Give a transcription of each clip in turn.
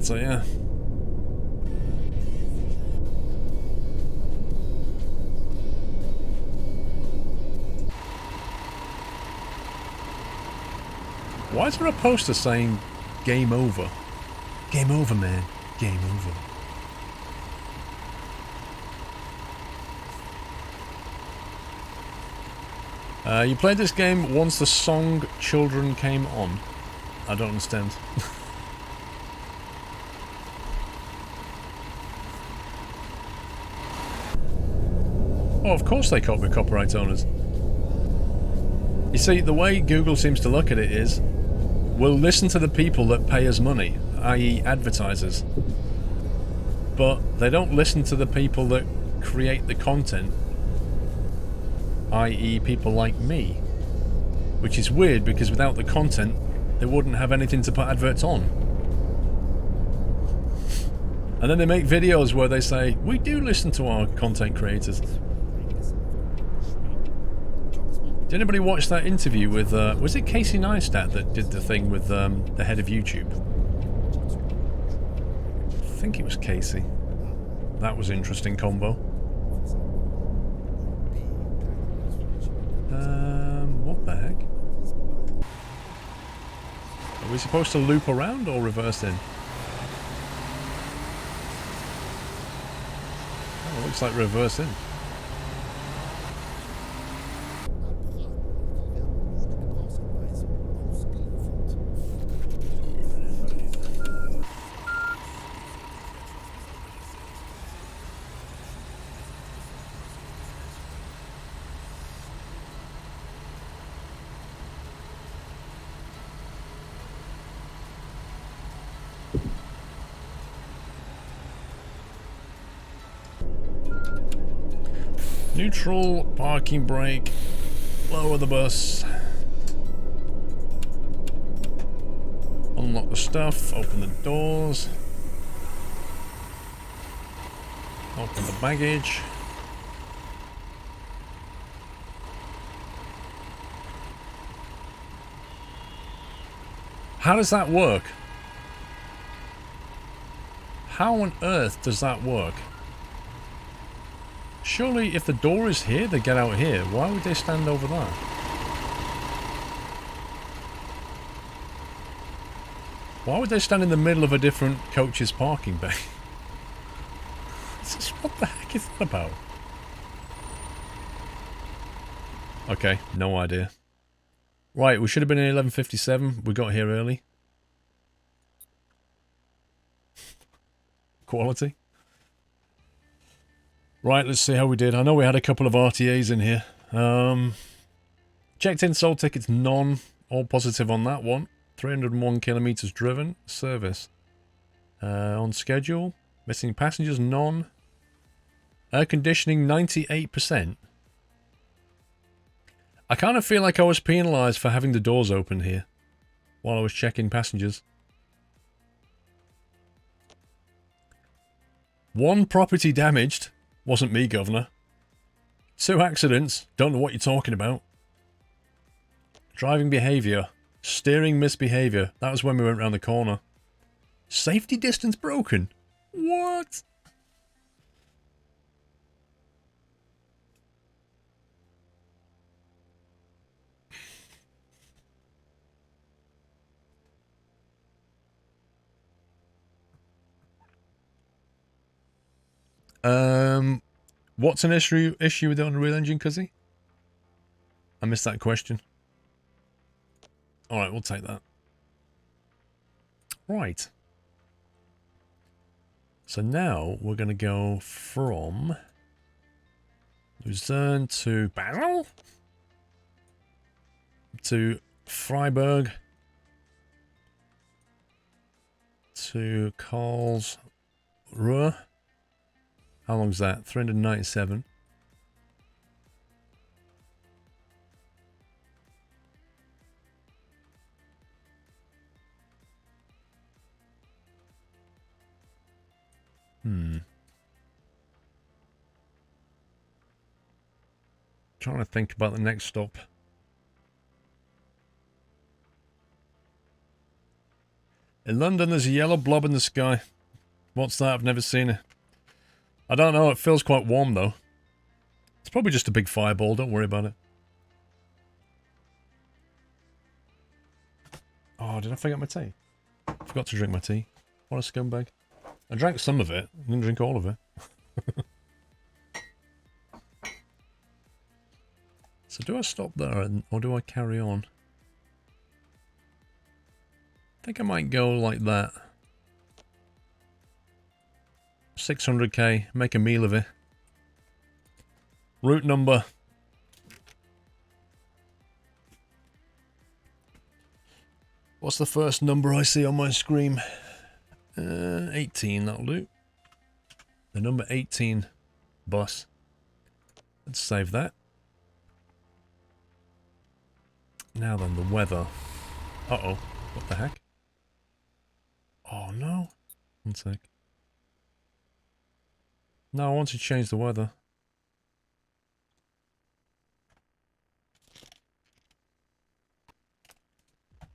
So yeah. Why is there a poster saying game over? Game over, man. Game over. You played this game once the song Children came on. I don't understand. Oh, of course they cope with copyright owners. You see, the way Google seems to look at it is, we'll listen to the people that pay us money, i.e. advertisers. But they don't listen to the people that create the content, i.e. people like me. Which is weird, because without the content, they wouldn't have anything to put adverts on. And then they make videos where they say, we do listen to our content creators. Did anybody watch that interview with, was it Casey Neistat that did the thing with the head of YouTube? I think it was Casey. That was an interesting combo. What the heck? Are we supposed to loop around or reverse in? Oh, it looks like reverse in. Neutral, parking brake, lower the bus, unlock the stuff, open the doors, open the baggage. How does that work? How on earth does that work? Surely if the door is here, they get out here. Why would they stand over there? Why would they stand in the middle of a different coach's parking bay? What the heck is that about? Okay, no idea. Right, we should have been in 11:57. We got here early. Quality. Right, let's see how we did. I know we had a couple of RTAs in here. Checked in, sold tickets, none. All positive on that one. 301 kilometers driven. Service. On schedule. Missing passengers, none. Air conditioning, 98%. I kind of feel like I was penalised for having the doors open here while I was checking passengers. 1 property damaged. Wasn't me, Governor. 2 accidents. Don't know what you're talking about. Driving behaviour. Steering misbehaviour. That was when we went round the corner. Safety distance broken. What? What's an issue with the Unreal Engine, Cuzzy? I missed that question. Alright, we'll take that. Right. So now we're going to go from Luzerne to Basel to Freiburg to Karlsruhe. How long is that? 397. Trying to think about the next stop. In London, there's a yellow blob in the sky. What's that? I've never seen it. I don't know. It feels quite warm, though. It's probably just a big fireball. Don't worry about it. Oh, did I forget my tea? I forgot to drink my tea. What a scumbag. I drank some of it. I didn't drink all of it. So do I stop there, or do I carry on? I think I might go like that. 600k, make a meal of it. Route number. What's the first number I see on my screen? 18, that'll do. The number 18 bus. Let's save that. Now then, the weather. Uh-oh. What the heck? Oh, no. One sec. No, I want to change the weather. I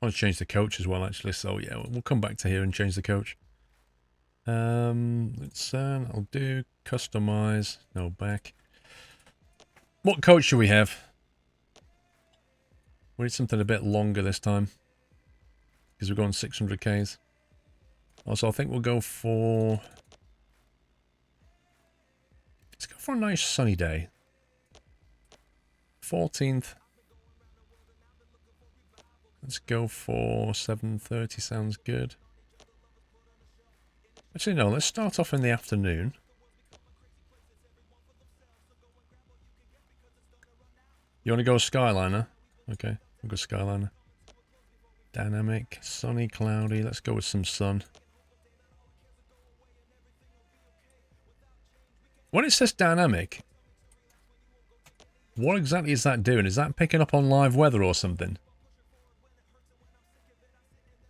want to change the coach as well, actually. So, yeah, we'll come back to here and change the coach. I'll do customize. No, back. What coach should we have? We need something a bit longer this time. Because we're going 600k's. Also, I think we'll go for... Let's go for a nice sunny day. 14th. Let's go for 7:30, sounds good. Actually, no, let's start off in the afternoon. You want to go Skyliner? Okay, we'll go Skyliner. Dynamic, sunny, cloudy. Let's go with some sun. When it says dynamic, what exactly is that doing? Is that picking up on live weather or something?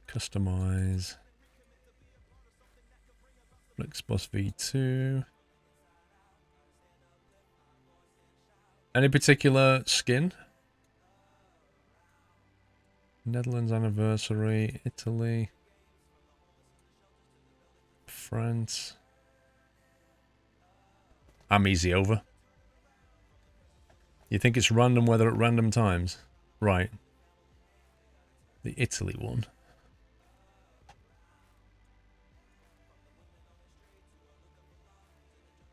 Customize. Flixbus V2. Any particular skin? Netherlands anniversary, Italy, France. I'm easy over. You think it's random weather at random times? Right. The Italy one.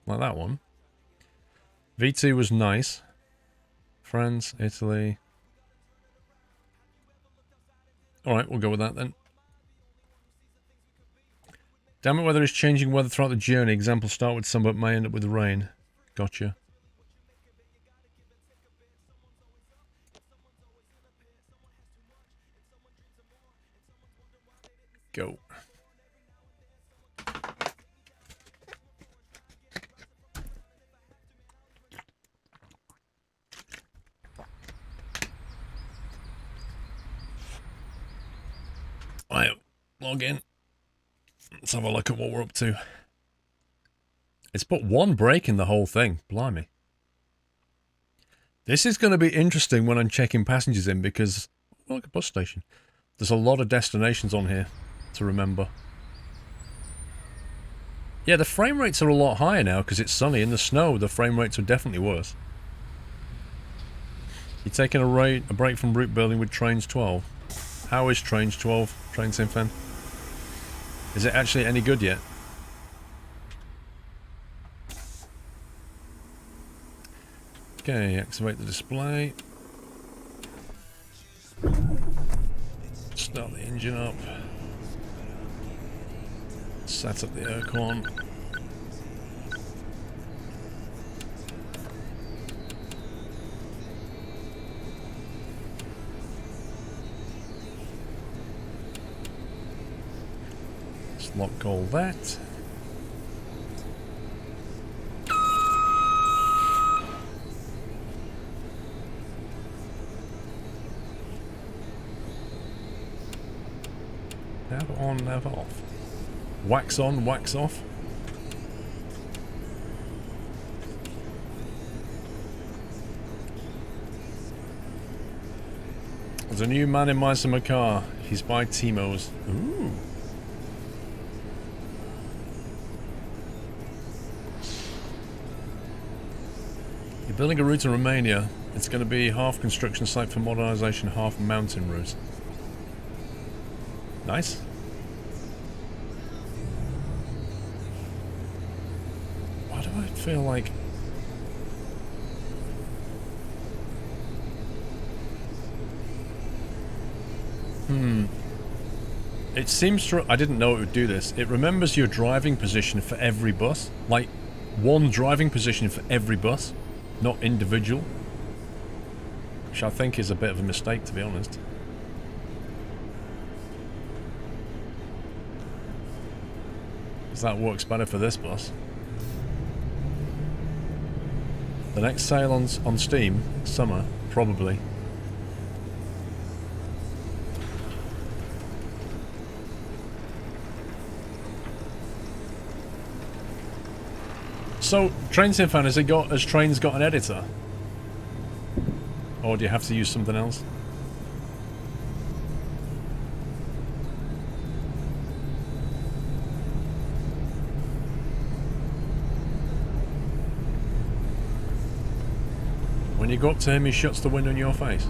Like that one. V2 was nice. France, Italy. Alright, we'll go with that then. Damn it, weather is changing weather throughout the journey. Example, start with sun but may end up with rain. Gotcha. Go. Right, log in. Let's have a look at what we're up to. It's but one break in the whole thing. Blimey. This is going to be interesting when I'm checking passengers in because, well, like a bus station. There's a lot of destinations on here to remember. Yeah, the frame rates are a lot higher now because it's sunny. In the snow, the frame rates are definitely worse. You're taking a break from route building with Trains 12. How is Trains 12, Train Simfan? Is it actually any good yet? Okay, activate the display. Start the engine up. Set up the aircon. Let's lock all that. Nav on, nav off. Wax on, wax off. There's a new man in my summer car. He's by Timo's. Ooh. You're building a route in Romania. It's going to be half construction site for modernization, half mountain route. Nice. Why do I feel like... It seems to... I didn't know it would do this. It remembers your driving position for every bus. Like, one driving position for every bus, not individual. Which I think is a bit of a mistake, to be honest. Because that works better for this bus. The next sale on Steam, summer, probably. So, Train Sim fan, has Trains got an editor? Or do you have to use something else? When you go up to him, he shuts the window in your face.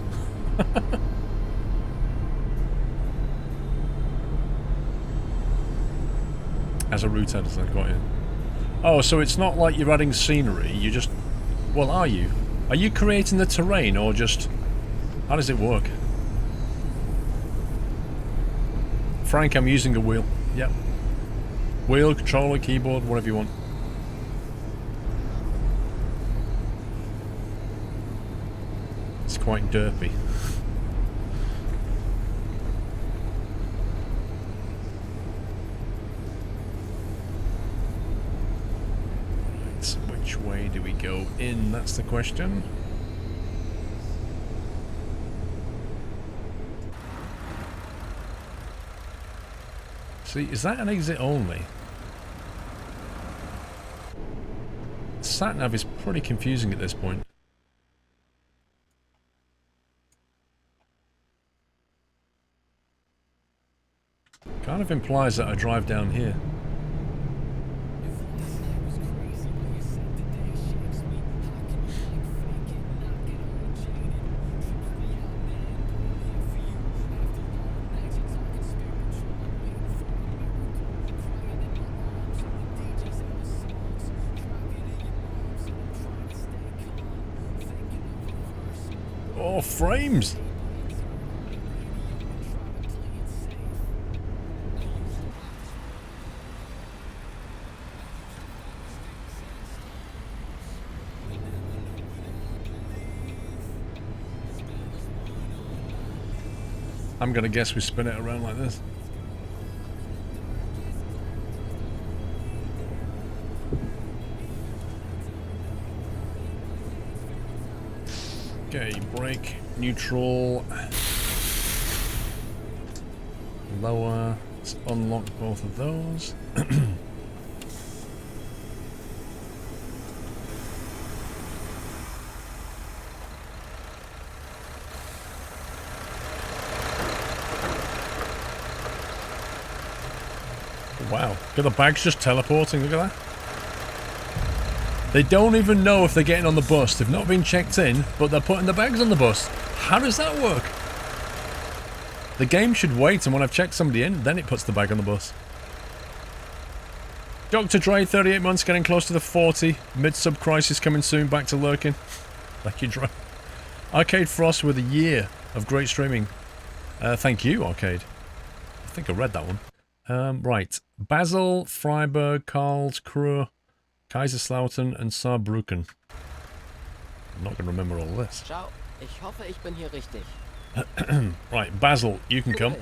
As a route editor, got you. Oh, so it's not like you're adding scenery, you just... Well, are you? Are you creating the terrain, or just... How does it work? Frank, I'm using a wheel. Yep. Wheel, controller, keyboard, whatever you want. It's quite derpy. Which way do we go in? That's the question. See, is that an exit only? Sat-nav is pretty confusing at this point. Kind of implies that I drive down here. Oh, frames! I'm gonna guess we spin it around like this. Okay, brake, neutral, lower. Let's unlock both of those. Wow, look at the bags just teleporting, look at that. They don't even know if they're getting on the bus. They've not been checked in, but they're putting the bags on the bus. How does that work? The game should wait, and when I've checked somebody in, then it puts the bag on the bus. Dr. Dre, 38 months, getting close to the 40. Mid-sub crisis coming soon, back to lurking. Thank you, Dre. Arcade Frost with a year of great streaming. Thank you, Arcade. I think I read that one. Right. Basel, Freiburg, Karlsruhe, Kaiserslautern, and Saarbrücken. I'm not going to remember all this. Ciao. Ich hoffe, ich bin hier richtig. Right, Basel, you can come.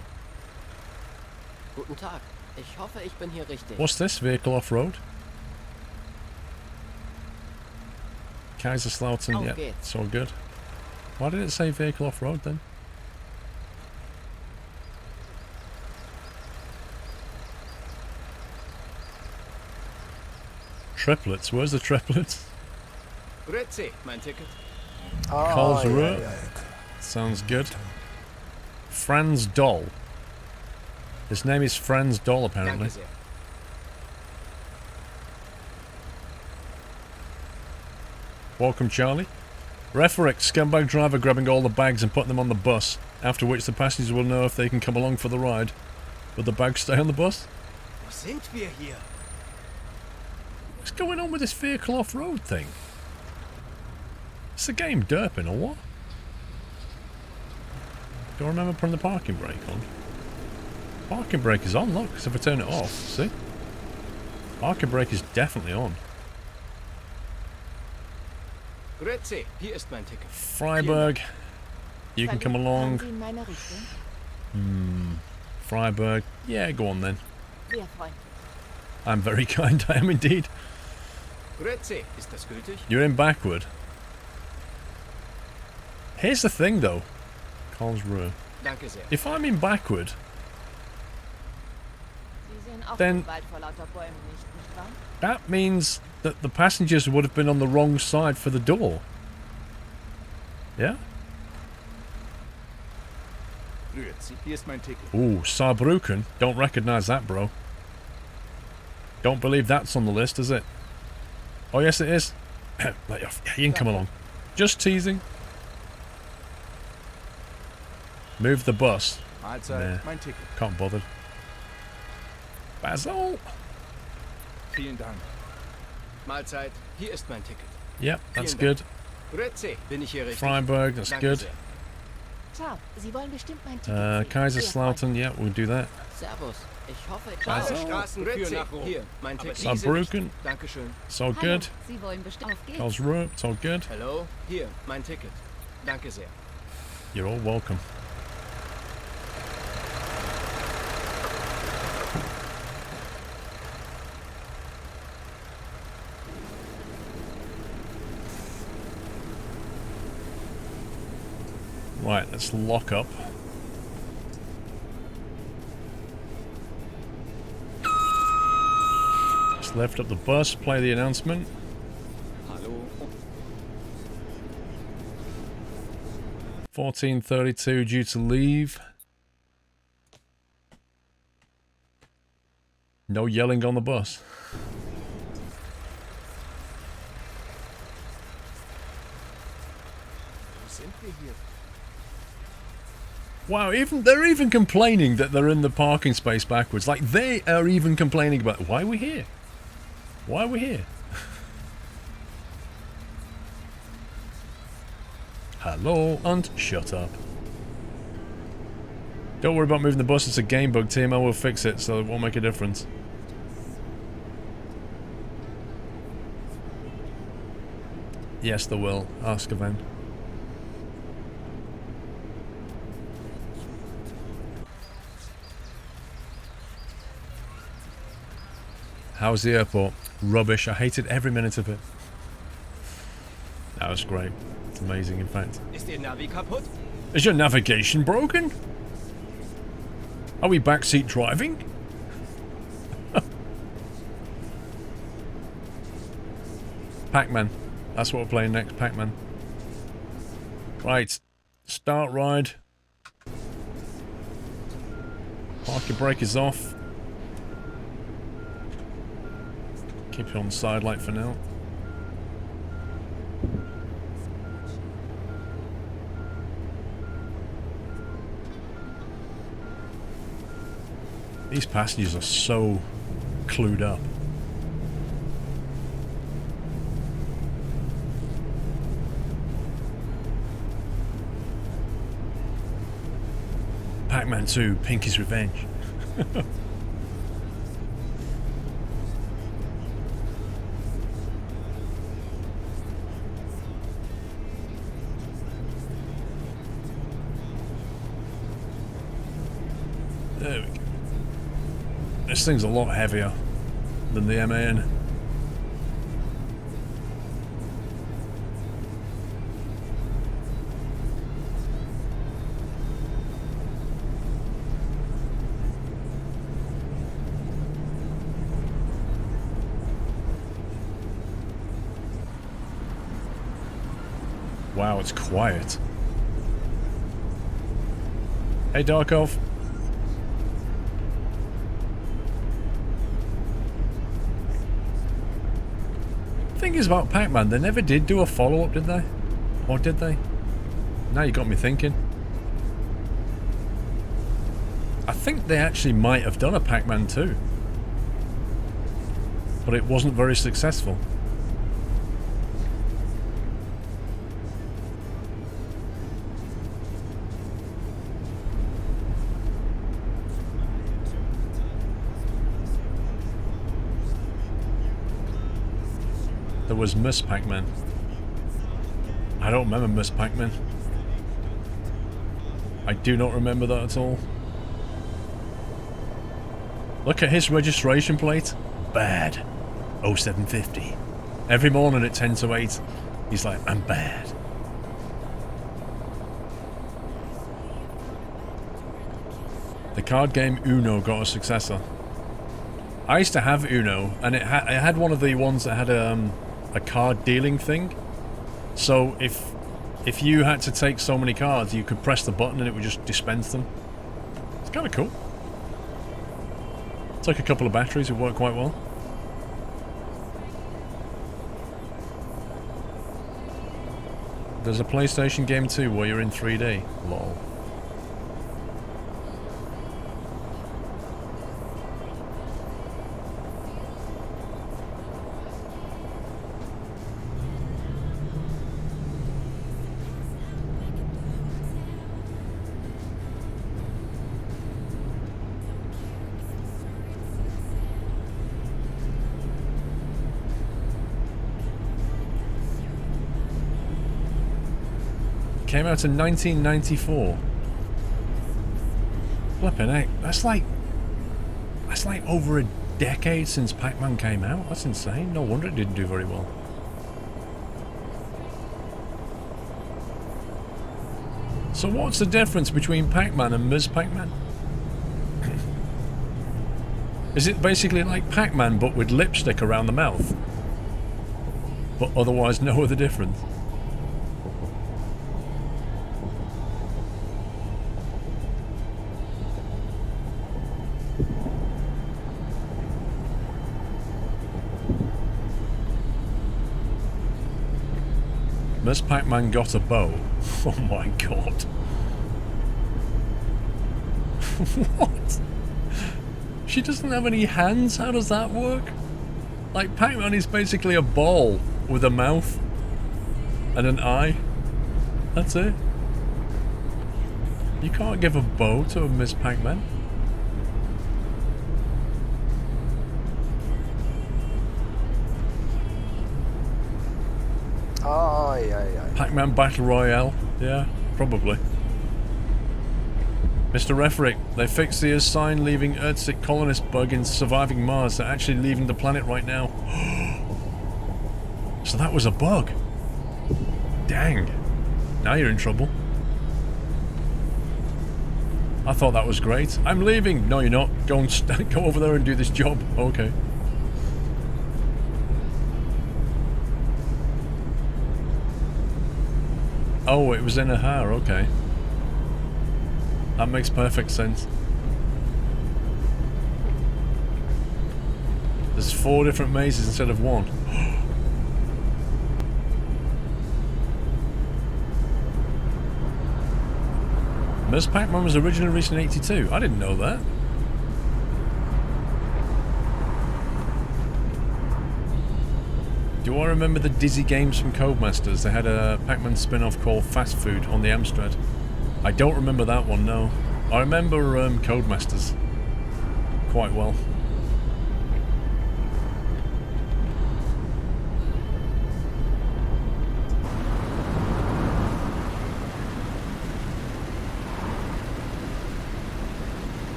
Guten Tag. Ich hoffe, ich bin hier richtig. What's this? Vehicle off-road? Kaiserslautern, yeah, it's all good. Why did it say vehicle off-road then? Triplets, where's the triplets? Grüezi, mein Ticket. Karlsruhe. Sounds good. Franz Doll. His name is Franz Doll, apparently. Danke sehr. Welcome, Charlie. Referick, scumbag driver grabbing all the bags and putting them on the bus, after which the passengers will know if they can come along for the ride. Will the bags stay on the bus? Wo sind wir hier? What's going on with this vehicle off-road thing? Is the game derping or what? Do I remember putting the parking brake on? Parking brake is on, look, so if I turn it off, see? Parking brake is definitely on. Grüezi, hier ist mein Ticket. Freiburg, you can come along. Freiburg, yeah, go on then. I'm very kind, I am indeed. Grüezi, ist das gültig? You're in backward. Here's the thing though, Karlsruhe. Danke sehr. If I'm in backward, then that means that the passengers would have been on the wrong side for the door. Yeah? Grüezi, hier ist mein Ticket. Ooh, Saarbrücken. Don't recognize that, bro. Don't believe that's on the list, is it? Oh, yes, it is. Let you off. You can come along. Just teasing. Move the bus. Mahlzeit, Nah, mein Ticket. can't bother. Basil. Vielen Dank. Mahlzeit, hier ist mein Ticket. Yep, that's Vielen good. Grüezi, bin ich hier richtig? Freiburg, that's Danke good. sehr. Ciao, Sie wollen bestimmt mein Ticket sehen. Kaiserslautern, yeah, we'll do that. Servus, ich hoffe... Basil. Straßen führen nach Rom. Hier, mein Ticket. Saarbrücken, Dankeschön. it's all Hallo, good. Sie wollen bestimmt... Auf geht's. Karlsruhe, it's all good. Hallo, hier, mein Ticket. Danke sehr. You're all welcome. Right, let's lock up. Let's lift up the bus, play the announcement. Hallo. 14:32 due to leave. No yelling on the bus. Wo sind wir hier? Wow, they're even complaining that they're in the parking space backwards. Like, they are even complaining about, why are we here? Why are we here? Hello, and shut up. Don't worry about moving the bus, it's a game bug, team. I will fix it, so it won't make a difference. Yes, there will. Ask Van. How's the airport? Rubbish. I hated every minute of it. That was great. It's amazing, in fact. Ist Ihr Navi kaputt? Is your navigation broken? Are we backseat driving? Pac-Man. That's what we're playing next, Pac-Man. Right. Start ride. Parking brake is off. Keep it on the side light for now. These passengers are so clued up. Pac-Man 2, Pinky's Revenge. There we go. This thing's a lot heavier than the MAN. Wow, it's quiet. Hey, Darkov. Thing is about Pac-Man, they never did do a follow-up, did they? Or did they? Now you got me thinking. I think they actually might have done a Pac-Man 2. But it wasn't very successful. There was Miss Pac-Man. I don't remember Miss Pac-Man. I do not remember that at all. Look at his registration plate. Bad. 0750. Every morning at 10 to 8, he's like, I'm bad. The card game Uno got a successor. I used to have Uno, and it had one of the ones that had a card dealing thing. So if you had to take so many cards, you could press the button and it would just dispense them. It's kind of cool. Took a couple of batteries, it worked quite well. There's a PlayStation game too where you're in 3D. Lol. Came out in 1994. Flippin' heck, that's like over a decade since Pac-Man came out. That's insane. No wonder it didn't do very well. So what's the difference between Pac-Man and Ms. Pac-Man? Is it basically like Pac-Man but with lipstick around the mouth? But otherwise no other difference? Miss Pac-Man got a bow. Oh my god. What? She doesn't have any hands? How does that work? Like, Pac-Man is basically a ball with a mouth and an eye. That's it. You can't give a bow to a Miss Pac-Man. Oh, yeah. Pac-Man Battle Royale? Yeah, probably. Mr. Refrick, they fixed the sign leaving Earth-sick colonist bug in surviving Mars. They're actually leaving the planet right now. So that was a bug. Dang. Now you're in trouble. I thought that was great. I'm leaving. No, you're not. Go over there and do this job. Okay. Oh, it was in a hair, okay. That makes perfect sense. There's 4 different mazes instead of 1. Ms. Pac-Man was originally released in '82. I didn't know that. Do I remember the Dizzy games from Codemasters? They had a Pac-Man spin-off called Fast Food on the Amstrad. I don't remember that one, no. I remember Codemasters quite well.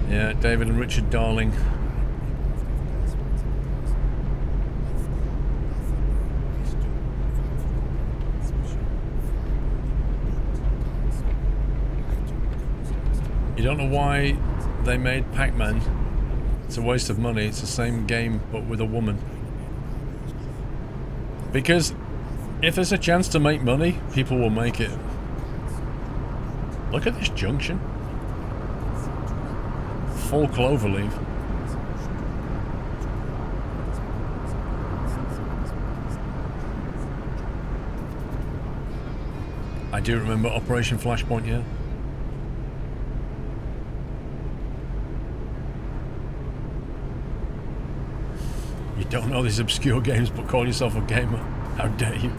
Yeah, David and Richard Darling. You don't know why they made Pac-Man. It's a waste of money. It's the same game but with a woman. Because if there's a chance to make money, people will make it. Look at this junction. Full cloverleaf. I do remember Operation Flashpoint, yeah. You don't know these obscure games but call yourself a gamer. How dare you?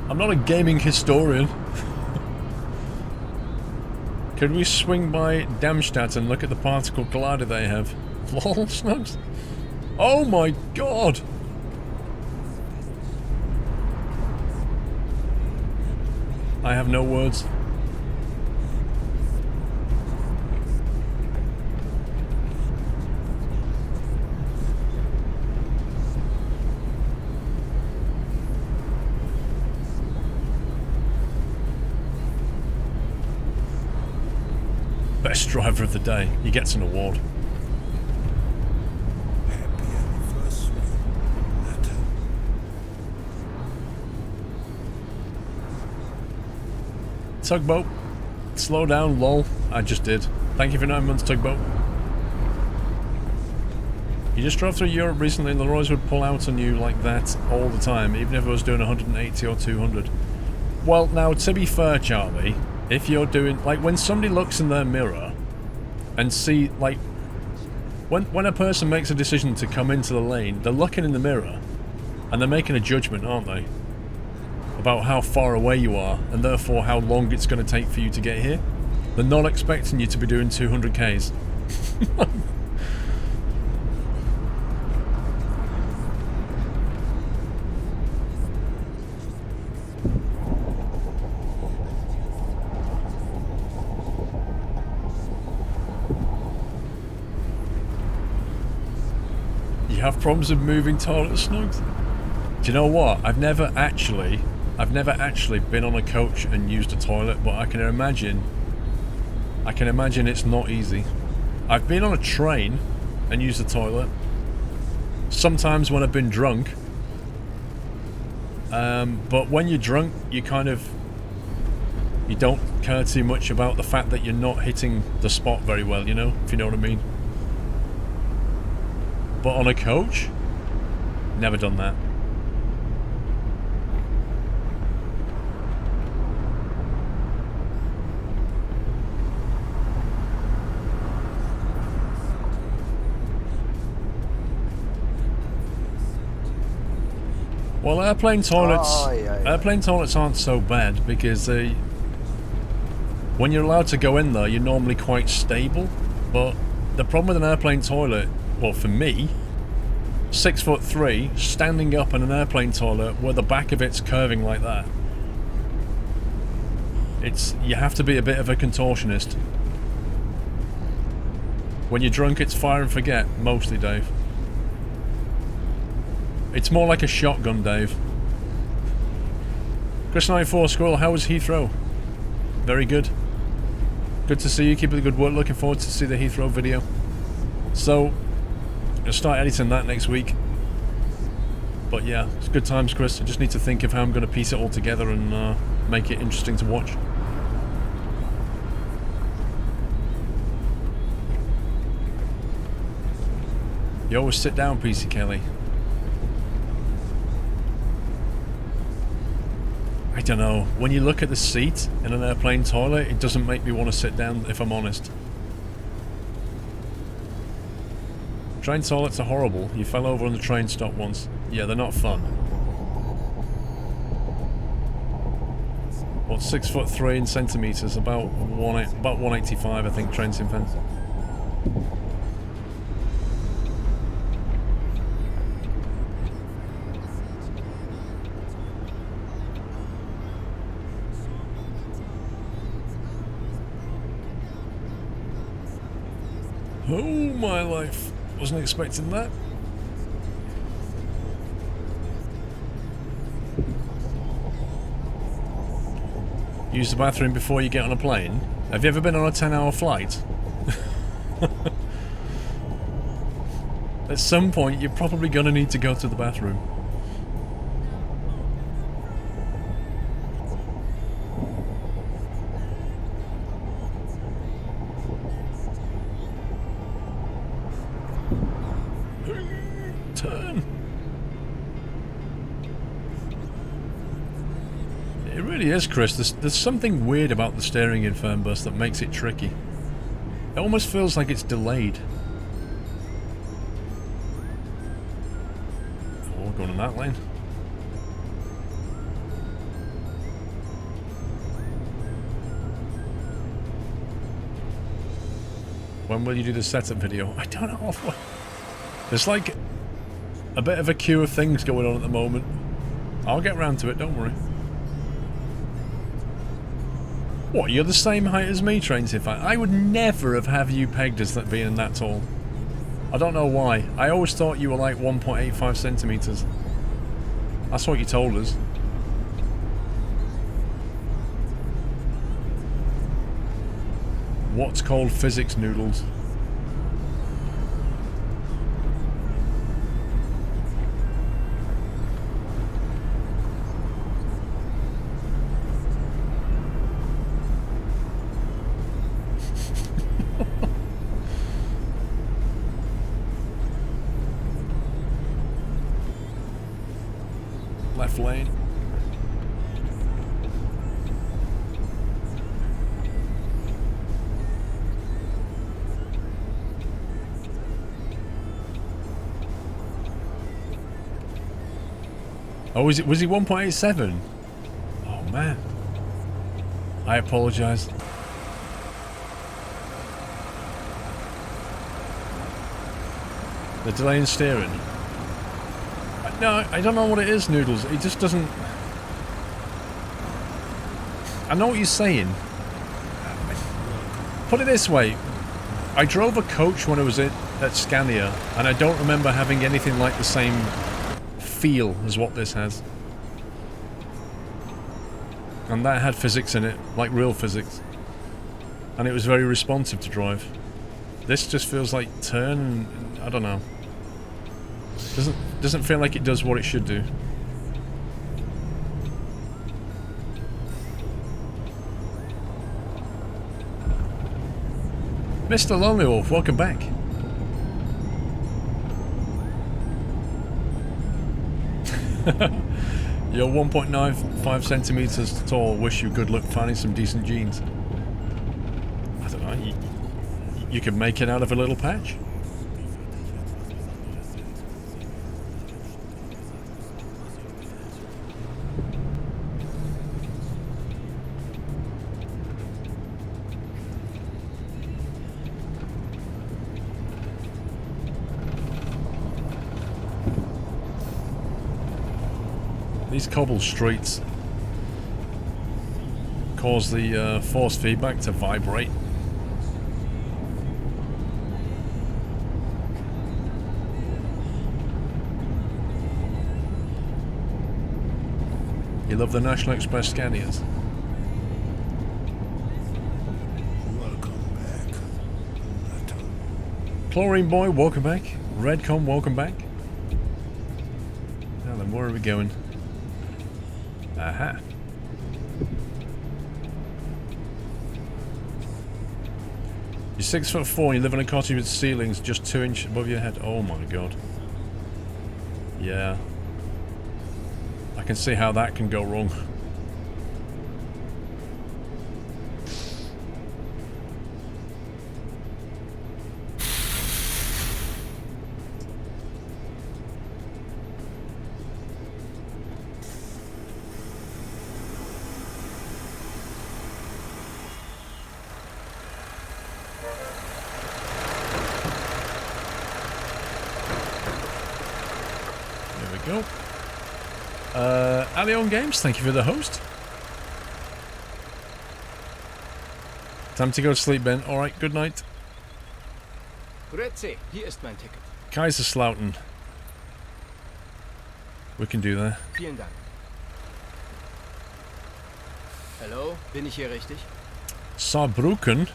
I'm not a gaming historian. Could we swing by Darmstadt and look at the particle collider they have? Lol, Snugs? Oh my god! I have no words. Best driver of the day. He gets an award. Tugboat. Slow down, lol. I just did. Thank you for 9 months, Tugboat. You just drove through Europe recently and Leroy's would pull out on you like that all the time, even if I was doing 180 or 200. Well, now, to be fair, Charlie, if you're doing... Like, when somebody looks in their mirror and see, like... When a person makes a decision to come into the lane, they're looking in the mirror and they're making a judgment, aren't they? About how far away you are, and therefore how long it's going to take for you to get here. They're not expecting you to be doing 200 Ks. You have problems with moving toilet Snugs? Do you know what? I've never actually been on a coach and used a toilet, but I can imagine it's not easy. I've been on a train and used the toilet. Sometimes when I've been drunk. But when you're drunk, you don't care too much about the fact that you're not hitting the spot very well, you know? If you know what I mean. But on a coach, never done that. Well, airplane toilets aren't so bad because when you're allowed to go in there, you're normally quite stable. But the problem with an airplane toilet, well, for me, 6'3", standing up in an airplane toilet where the back of it's curving like that, you have to be a bit of a contortionist. When you're drunk, it's fire and forget, mostly, Dave. It's more like a shotgun, Dave. Chris94, Squirrel, how was Heathrow? Very good. Good to see you, keep up the good work, looking forward to see the Heathrow video. So, I'll start editing that next week. But yeah, it's good times, Chris. I just need to think of how I'm going to piece it all together and make it interesting to watch. You always sit down, PC Kelly. I don't know. When you look at the seat in an airplane toilet, it doesn't make me want to sit down, if I'm honest. Train toilets are horrible. You fell over on the train stop once. Yeah, they're not fun. What, 6'3" in centimetres? About 185, I think, trains in fence. Oh my life. Wasn't expecting that. Use the bathroom before you get on a plane. Have you ever been on a 10-hour flight? At some point, you're probably going to need to go to the bathroom. turn. It really is, Chris. There's something weird about the steering in Fernbus that makes it tricky. It almost feels like it's delayed. Oh, we're going in that lane. When will you do the setup video? I don't know. There's like a bit of a queue of things going on at the moment. I'll get round to it, don't worry. What, you're the same height as me, Trains If I would never have you pegged as that being that tall. I don't know why. I always thought you were like 1.85 centimeters. That's what you told us. What's called physics noodles? Left lane. Oh, was he 1.87? Oh man. I apologize. The delay in steering. No, I don't know what it is, Noodles. It just doesn't... I know what you're saying. Put it this way. I drove a coach when I was at Scania, and I don't remember having anything like the same feel as what this has. And that had physics in it, like real physics. And it was very responsive to drive. This just feels like turn, I don't know. Doesn't feel like it does what it should do. Mr. Lonely Wolf, welcome back. You're 1.95 centimeters tall. Wish you good luck finding some decent jeans. I don't know. You could make it out of a little patch. These cobble streets cause the force feedback to vibrate. You love the National Express Scanias? Welcome back. Chlorine Boy, welcome back. Redcom, welcome back. Now then, where are we going? Aha. You're 6'4" and you live in a cottage with ceilings just 2 inches above your head. Oh my god. Yeah. I can see how that can go wrong. Go. Allion Games, thank you for the host. Time to go to sleep, Ben. Alright, good night. Grüezi, hier ist mein Ticket. Kaiserslautern. We can do that. Vielen Dank. Hallo, bin ich hier richtig? Saarbrücken.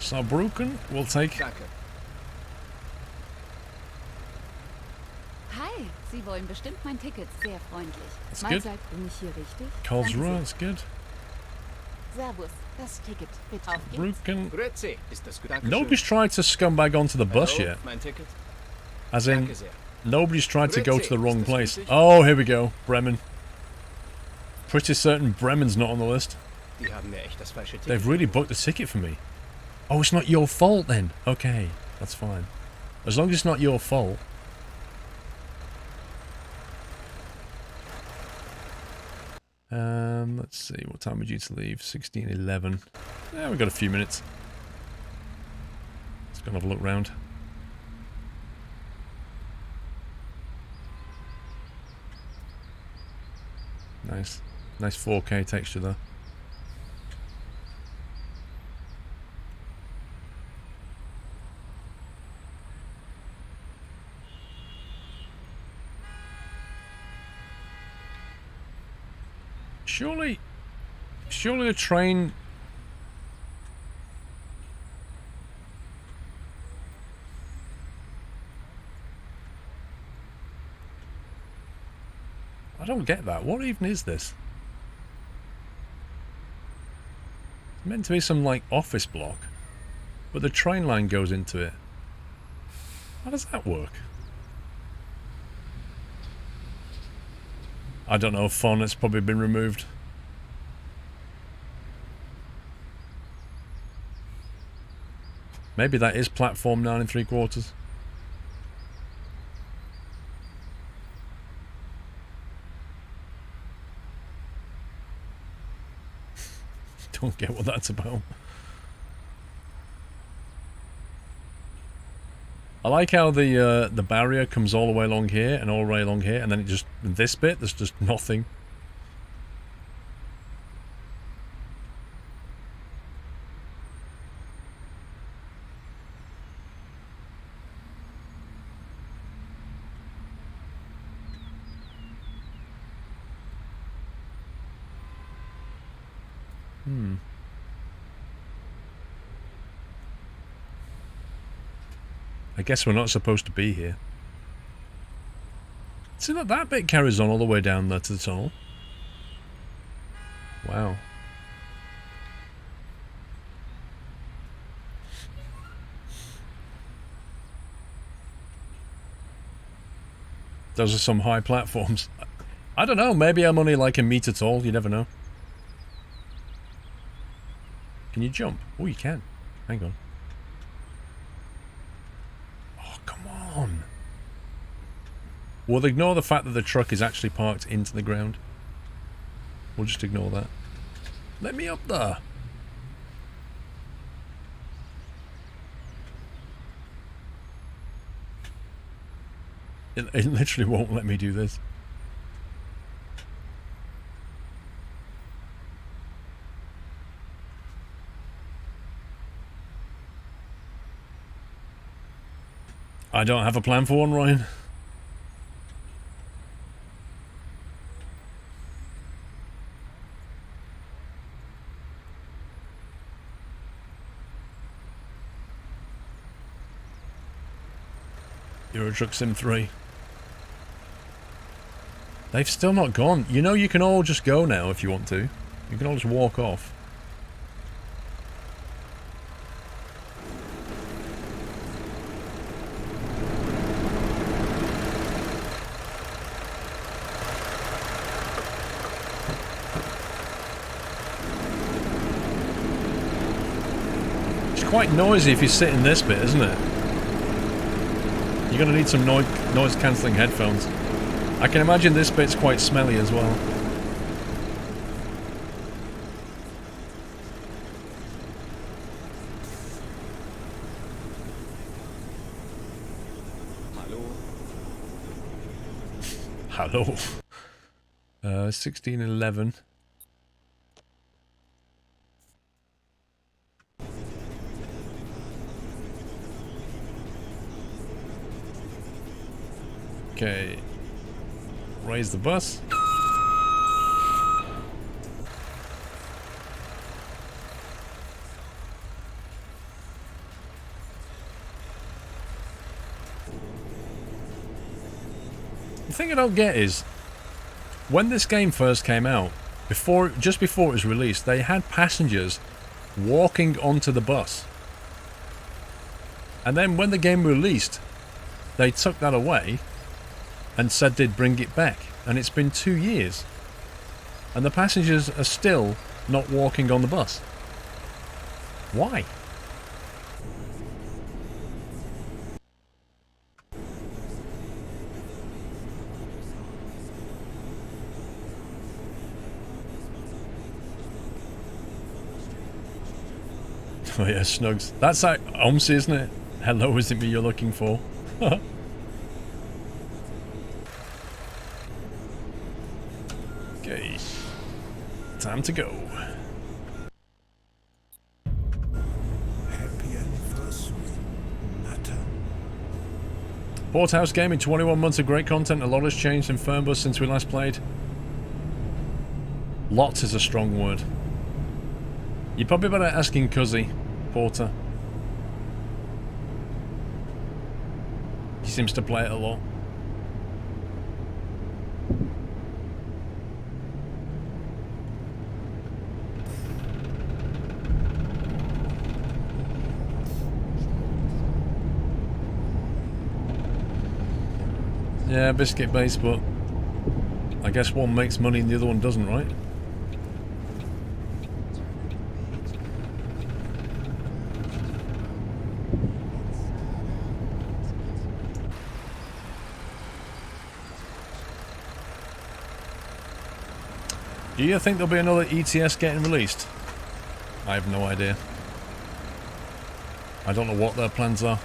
Saarbrücken, we'll take. Danke. Hi, Sie wollen bestimmt mein Ticket. Sehr freundlich. That's good. Mahlzeit, bin ich hier richtig? Karlsruhe, that's good. Servus, das Ticket, bitte. Auf geht's. Brücken. Grüezi, ist das gut? Dankeschön. Nobody's tried to scumbag onto the bus Hallo, yet. mein Ticket. As in, Danke sehr. nobody's tried to go to the wrong Ist das place. richtig? Oh, here we go. Bremen. Pretty certain Bremen's not on the list. Die haben mir echt das falsche Ticket. They've really booked a ticket for me. Oh, it's not your fault then. Okay, that's fine. As long as it's not your fault. Let's see. What time are we due to leave? 16:11. Yeah, we've got a few minutes. Let's go and have a look round. Nice. Nice 4K texture there. Surely a train... I don't get that. What even is this? It's meant to be some, like, office block. But the train line goes into it. How does that work? I don't know, font, it's probably been removed. Maybe that is platform 9 3/4. Don't get what that's about. I like how the barrier comes all the way along here and all the way along here, and then it just, this bit, there's just nothing. I guess we're not supposed to be here. See that bit carries on all the way down there to the tunnel. Wow. Those are some high platforms. I don't know, maybe I'm only like a meter tall, you never know. Can you jump? Oh, you can. Hang on. Oh, come on. We'll ignore the fact that the truck is actually parked into the ground. We'll just ignore that. Let me up there. It literally won't let me do this. I don't have a plan for one, Ryan. Euro Truck Sim 3. They've still not gone. You know you can all just go now if you want to. You can all just walk off. It's quite noisy if you sit in this bit, isn't it? You're going to need some noise cancelling headphones. I can imagine this bit's quite smelly as well. Hallo. Hello. 1611. Okay. Raise the bus. The thing I don't get is, when this game first came out, just before it was released, they had passengers walking onto the bus. And then when the game released, they took that away and said they'd bring it back. And it's been 2 years. And the passengers are still not walking on the bus. Why? Oh yeah, Snugs. That's like Omsi, isn't it? Hello, is it me you're looking for? Okay. Time to go. Happy anniversary, Natta. Porthouse Gaming, 21 months of great content. A lot has changed in Fernbus since we last played. Lots is a strong word. You're probably better asking Cuzzy, Porter. He seems to play it a lot. Yeah, biscuit based, but I guess one makes money and the other one doesn't, right? Do you think there'll be another ETS getting released? I have no idea. I don't know what their plans are.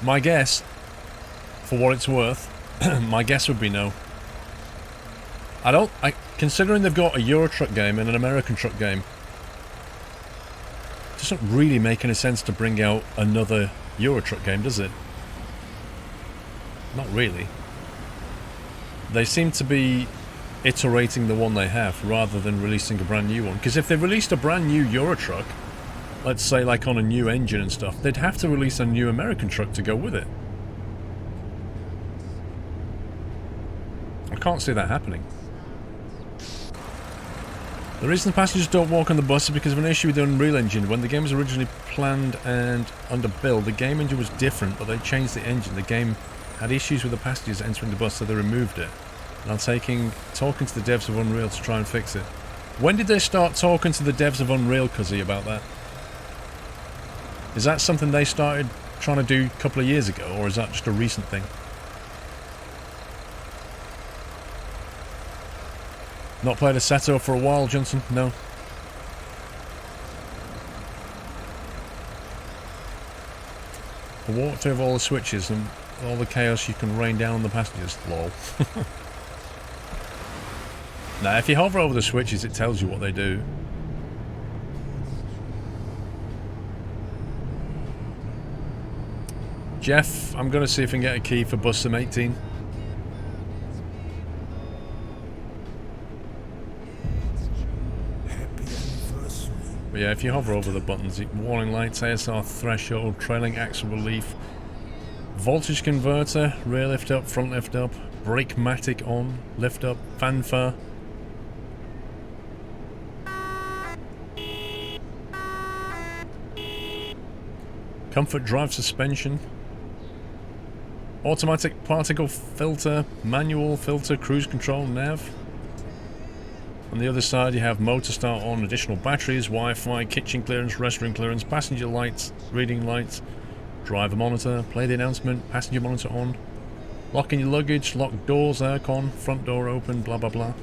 My guess, for what it's worth, my guess would be no. Considering they've got a Euro Truck game and an American Truck game, it doesn't really make any sense to bring out another Euro Truck game, does it? Not really. They seem to be iterating the one they have rather than releasing a brand new one. Because if they released a brand new Euro Truck, let's say like on a new engine and stuff, they'd have to release a new American truck to go with it. I can't see that happening. The reason the passengers don't walk on the bus is because of an issue with the Unreal Engine. When the game was originally planned and under build, the game engine was different, but they changed the engine. The game had issues with the passengers entering the bus, so they removed it. Now talking to the devs of Unreal to try and fix it. When did they start talking to the devs of Unreal, Cuzzy, about that? Is that something they started trying to do a couple of years ago, or is that just a recent thing? Not played Assetto for a while, Johnson? No. A walkthrough of all the switches and all the chaos you can rain down on the passengers. Lol. Now, if you hover over the switches, it tells you what they do. Jeff, I'm going to see if I can get a key for bus sim 18. But yeah, if you hover over the buttons, warning lights, ASR threshold, trailing axle relief, voltage converter, rear lift up, front lift up, brake-matic on, lift up, fanfare. Comfort drive suspension. Automatic particle filter, manual filter, cruise control, nav. On the other side you have motor start on, additional batteries, Wi-Fi, kitchen clearance, restroom clearance, passenger lights, reading lights, driver monitor, play the announcement, passenger monitor on, locking your luggage, locked doors, aircon, front door open, blah blah blah.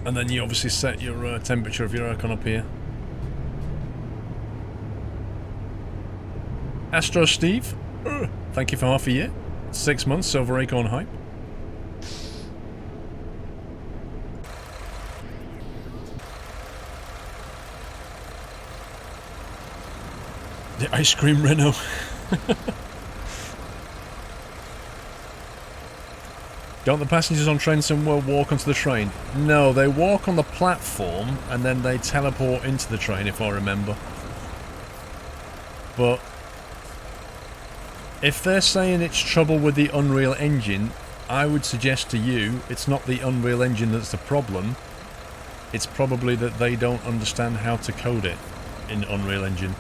And then you obviously set your temperature of your aircon up here. Astro Steve, thank you for half a year. 6 months, Silver Acorn Hype. The ice cream Renault. Don't the passengers on train somewhere walk onto the train? No, they walk on the platform and then they teleport into the train, if I remember. But if they're saying it's trouble with the Unreal Engine, I would suggest to you it's not the Unreal Engine that's the problem. It's probably that they don't understand how to code it in Unreal Engine.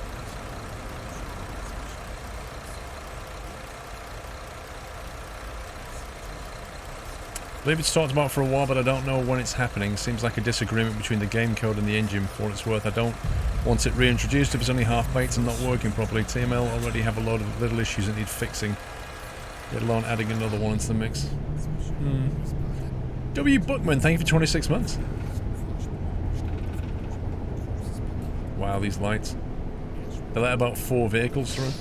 I believe it's talked about for a while, but I don't know when it's happening. Seems like a disagreement between the game code and the engine. For what it's worth, I don't want it reintroduced if it's only half-baked and not working properly. TML already have a load of little issues that need fixing, let alone adding another one into the mix. W. Buckman, thank you for 26 months. Wow, these lights. They let about 4 vehicles through.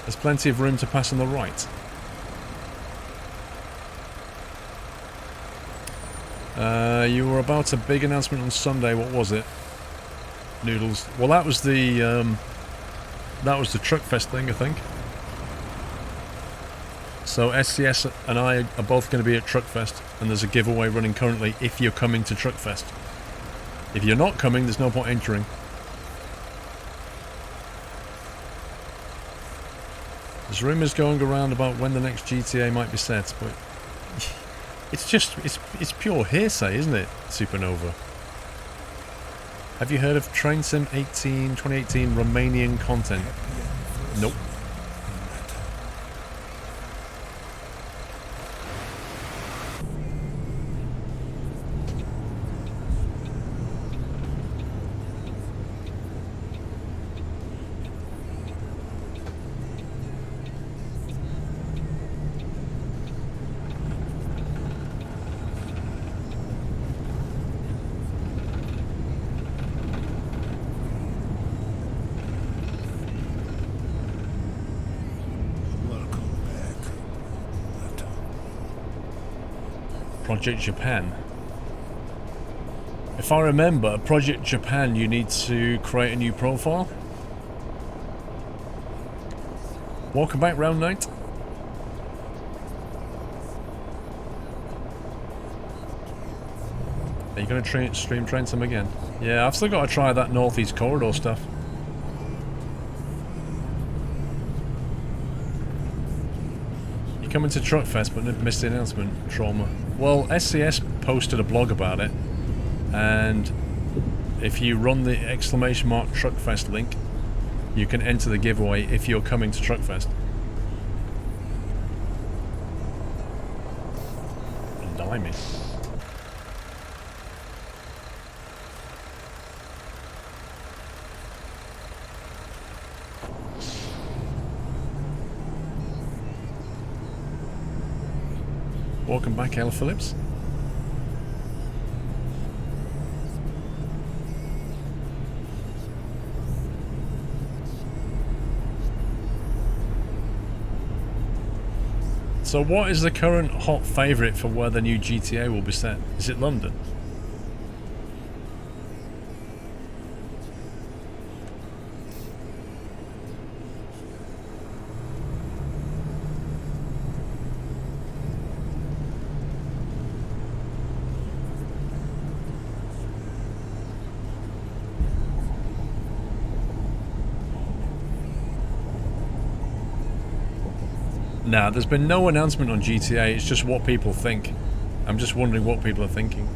There's plenty of room to pass on the right. You were about a big announcement on Sunday. What was it? Noodles. Well, that was the Truckfest thing, I think. So SCS and I are both going to be at Truckfest, and there's a giveaway running currently if you're coming to Truckfest. If you're not coming, there's no point entering. There's rumours going around about when the next GTA might be set, but it's pure hearsay, isn't it, Supernova? Have you heard of Train Sim 2018 Romanian content? Nope. Project Japan. If I remember, Project Japan, you need to create a new profile. Welcome back, Round Knight. Are you going to stream Train Sim again? Yeah, I've still got to try that Northeast Corridor stuff. You're coming to Truckfest but missed the announcement. Trauma. Well, SCS posted a blog about it, and if you run the !Truckfest link, you can enter the giveaway if you're coming to Truckfest. Blimey. Welcome back, Ella Phillips. So what is the current hot favourite for where the new GTA will be set? Is it London? Nah, there's been no announcement on GTA, it's just what people think. I'm just wondering what people are thinking.